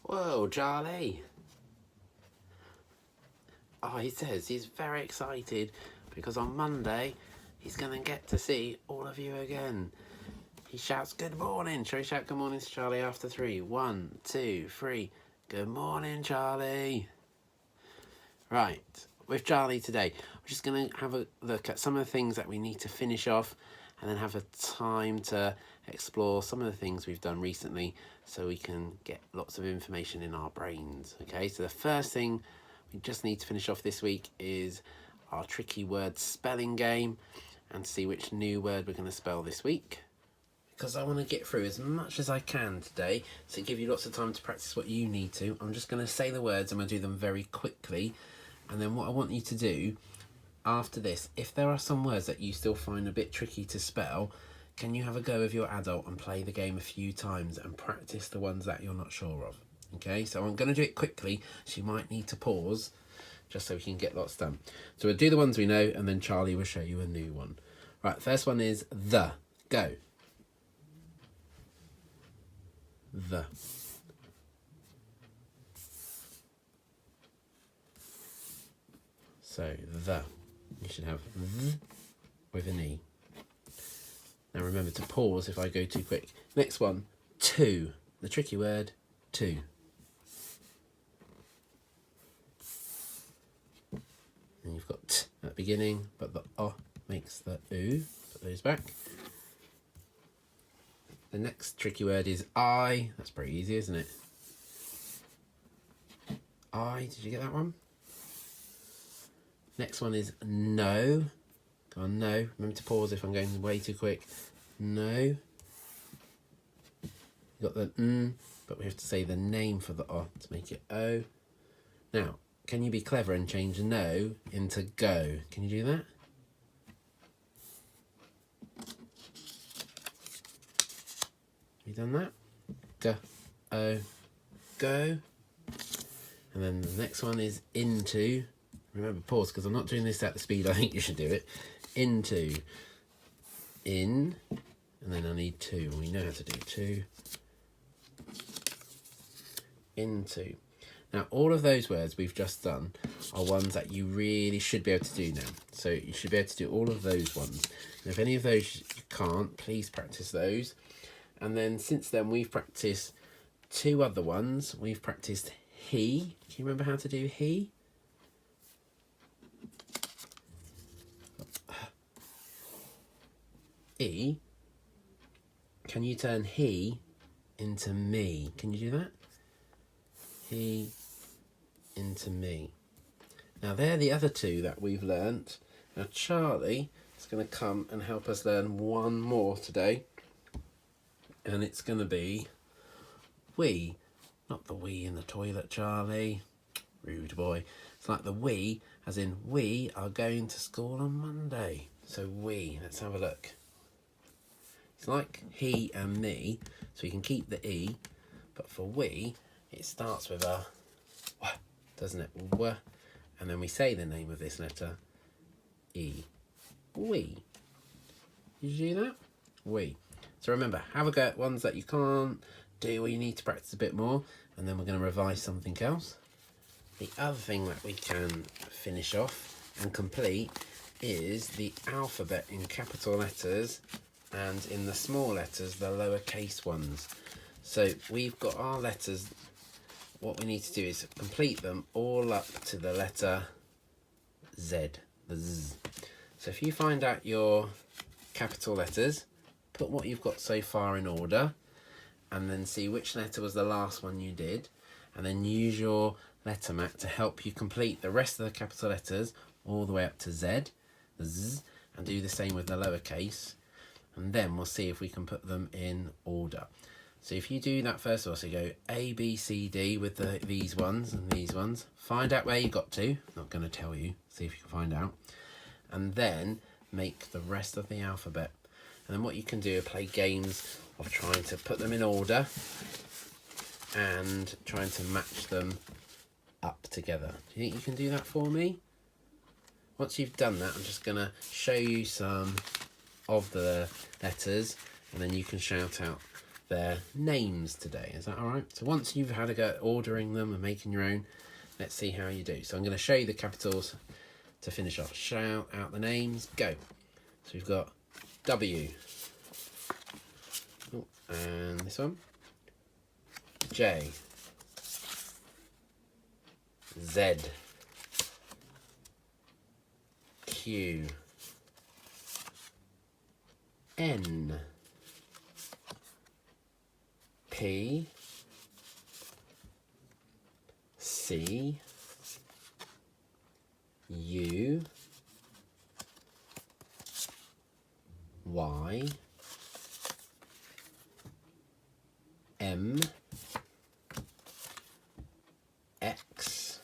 Whoa, Charlie. Oh, he says he's very excited because on Monday he's going to get to see all of you again. He shouts, good morning. Shall we shout good morning to Charlie after 3? 1, 2, 3. Good morning, Charlie. Right, with Charlie today, we're just going to have a look at some of the things that we need to finish off and then have a time to explore some of the things we've done recently so we can get lots of information in our brains. Okay, so the first thing we just need to finish off this week is our tricky word spelling game and see which new word we're going to spell this week. Because I want to get through as much as I can today to give you lots of time to practice what you need to. I'm just going to say the words, I'm going to do them very quickly. And then what I want you to do after this, if there are some words that you still find a bit tricky to spell, can you have a go with your adult and play the game a few times and practice the ones that you're not sure of? Okay, so I'm going to do it quickly, so you might need to pause just so we can get lots done. So we'll do the ones we know and then Charlie will show you a new one. Right, first one is the. Go. The. So, the. You should have th with an E. Now remember to pause if I go too quick. Next one, to. The tricky word, to. And you've got t at the beginning, but the o makes the oo. Put those back. The next tricky word is I. That's pretty easy, isn't it? I. Did you get that one? Next one is no. Go on, no. Remember to pause if I'm going way too quick. No. You got the n, but we have to say the name for the o to make it o. Now, can you be clever and change no into go? Can you do that? You done that? Go, o, go. And then the next one is into. Remember, pause, because I'm not doing this at the speed I think you should do it. Into. In. And then I need two. We know how to do two. Into. Now, all of those words we've just done are ones that you really should be able to do now. So you should be able to do all of those ones. And if any of those you can't, please practice those. And then since then, we've practiced two other ones. We've practiced he. Do you remember how to do he? E. Can you turn he into me? Can you do that? He into me. Now they're the other two that we've learnt. Now Charlie is going to come and help us learn one more today. And it's going to be we. Not the we in the toilet, Charlie. Rude boy. It's like the we, as in we are going to school on Monday. So we. Let's have a look. It's like he and me, so you can keep the E, but for we, it starts with a w, doesn't it? W, and then we say the name of this letter, E. We. Did you do that? We. So remember, have a go at ones that you can't do or you need to practice a bit more, and then we're going to revise something else. The other thing that we can finish off and complete is the alphabet in capital letters and in the small letters, the lowercase ones. So we've got our letters. What we need to do is complete them all up to the letter Z, the Z. So if you find out your capital letters, put what you've got so far in order, and then see which letter was the last one you did, and then use your letter mat to help you complete the rest of the capital letters all the way up to Z, the Z, and do the same with the lowercase. And then we'll see if we can put them in order. So if you do that first of all, so you go A, B, C, D with these ones and these ones. Find out where you got to. Not going to tell you. See if you can find out. And then make the rest of the alphabet. And then what you can do is play games of trying to put them in order and trying to match them up together. Do you think you can do that for me? Once you've done that, I'm just going to show you some of the letters, and then you can shout out their names today. Is that all right? So once you've had a go at ordering them and making your own, let's see how you do. So I'm going to show you the capitals to finish off. Shout out the names. Go. So we've got W. Oh, and this one. J. Z. Q. N. P. C. U. Y. M. X.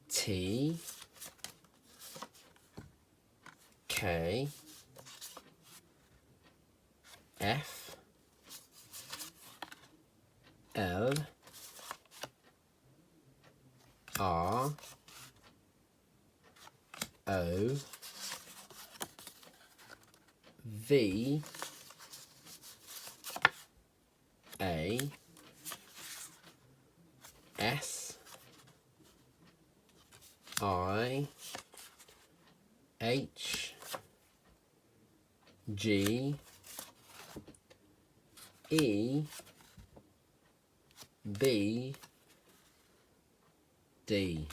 T. K. F. L. R. O. V. A. S. I. H. G. E. B. D.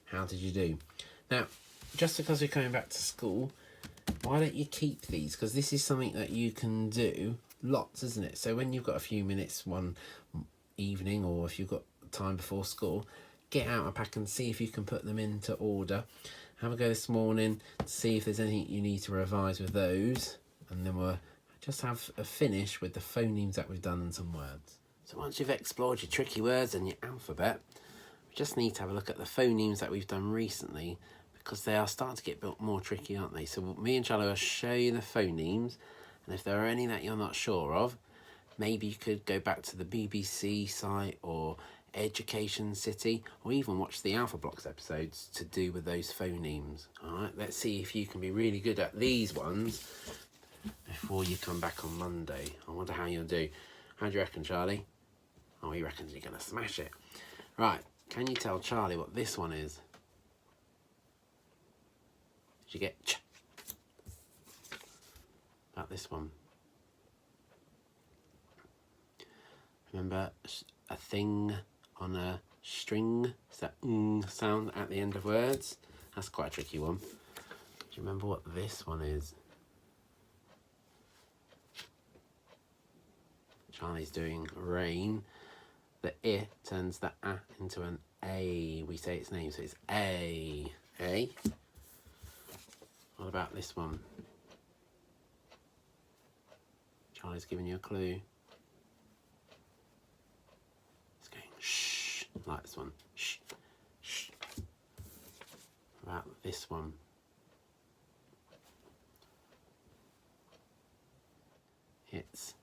How did you do? Now, just because we're coming back to school, why don't you keep these? Because this is something that you can do lots, isn't it? So when you've got a few minutes one evening, or if you've got time before school, get out a pack and see if you can put them into order. Have a go this morning to see if there's anything you need to revise with those, and then we'll just have a finish with the phonemes that we've done and some words. So once you've explored your tricky words and your alphabet, we just need to have a look at the phonemes that we've done recently, because they are starting to get a bit more tricky, aren't they? So me and Charlie will show you the phonemes, and if there are any that you're not sure of, maybe you could go back to the BBC site or Education City, or even watch the Alpha Blocks episodes to do with those phonemes. All right, let's see if you can be really good at these ones before you come back on Monday. I wonder how you'll do. How do you reckon, Charlie? Oh, he reckons you're going to smash it. Right, can you tell Charlie what this one is? Did you get ch? About this one. Remember a thing on a string? It's that sound at the end of words. That's quite a tricky one. Do you remember what this one is? Charlie's doing rain. The I turns the A into an A. We say its name, so it's A. A. What about this one? Charlie's giving you a clue. It's going shh, like this one. Shh, shh. What about this one? It's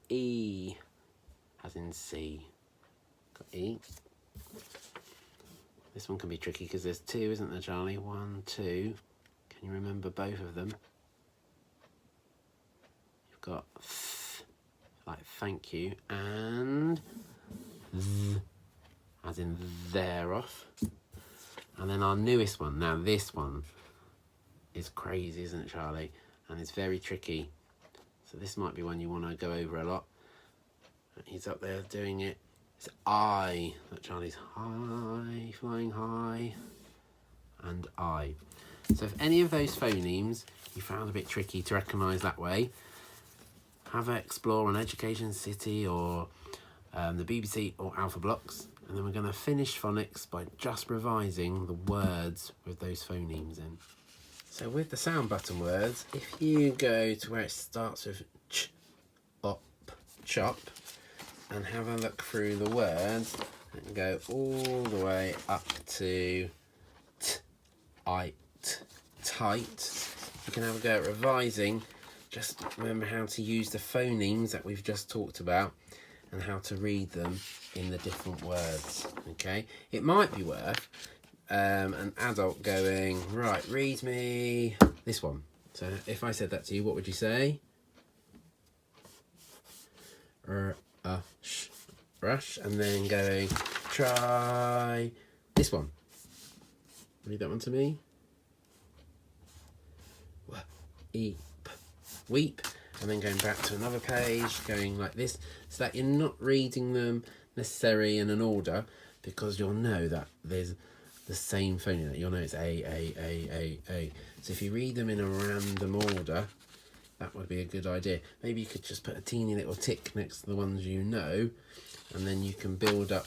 E, as in C. Got E. This one can be tricky because there's two, isn't there, Charlie? 1, 2. Can you remember both of them? You've got th, like thank you, and th, as in they're off. And then our newest one. Now this one is crazy, isn't it, Charlie? And it's very tricky. So this might be one you want to go over a lot. He's up there doing it. It's I. Look, Charlie's high, flying high, and I. So if any of those phonemes you found a bit tricky to recognise that way, have an explore on Education City or the BBC or Alpha Blocks, and then we're going to finish phonics by just revising the words with those phonemes in. So with the sound button words, if you go to where it starts with ch, op, chop, and have a look through the words and go all the way up to t, I, t, tight, you can have a go at revising. Just remember how to use the phonemes that we've just talked about and how to read them in the different words, okay? It might be worth an adult going, right, read me this one. So if I said that to you, what would you say? rush, and then going, try this one. Read that one to me. Eep, weep, and then going back to another page, going like this, so that you're not reading them necessarily in an order, because you'll know that there's the same phoneme. You'll know it's A. So if you read them in a random order, that would be a good idea. Maybe you could just put a teeny little tick next to the ones you know, and then you can build up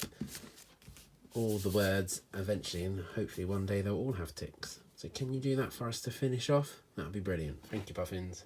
all the words eventually, and hopefully one day they'll all have ticks. So can you do that for us to finish off? That would be brilliant. Thank you, Puffins.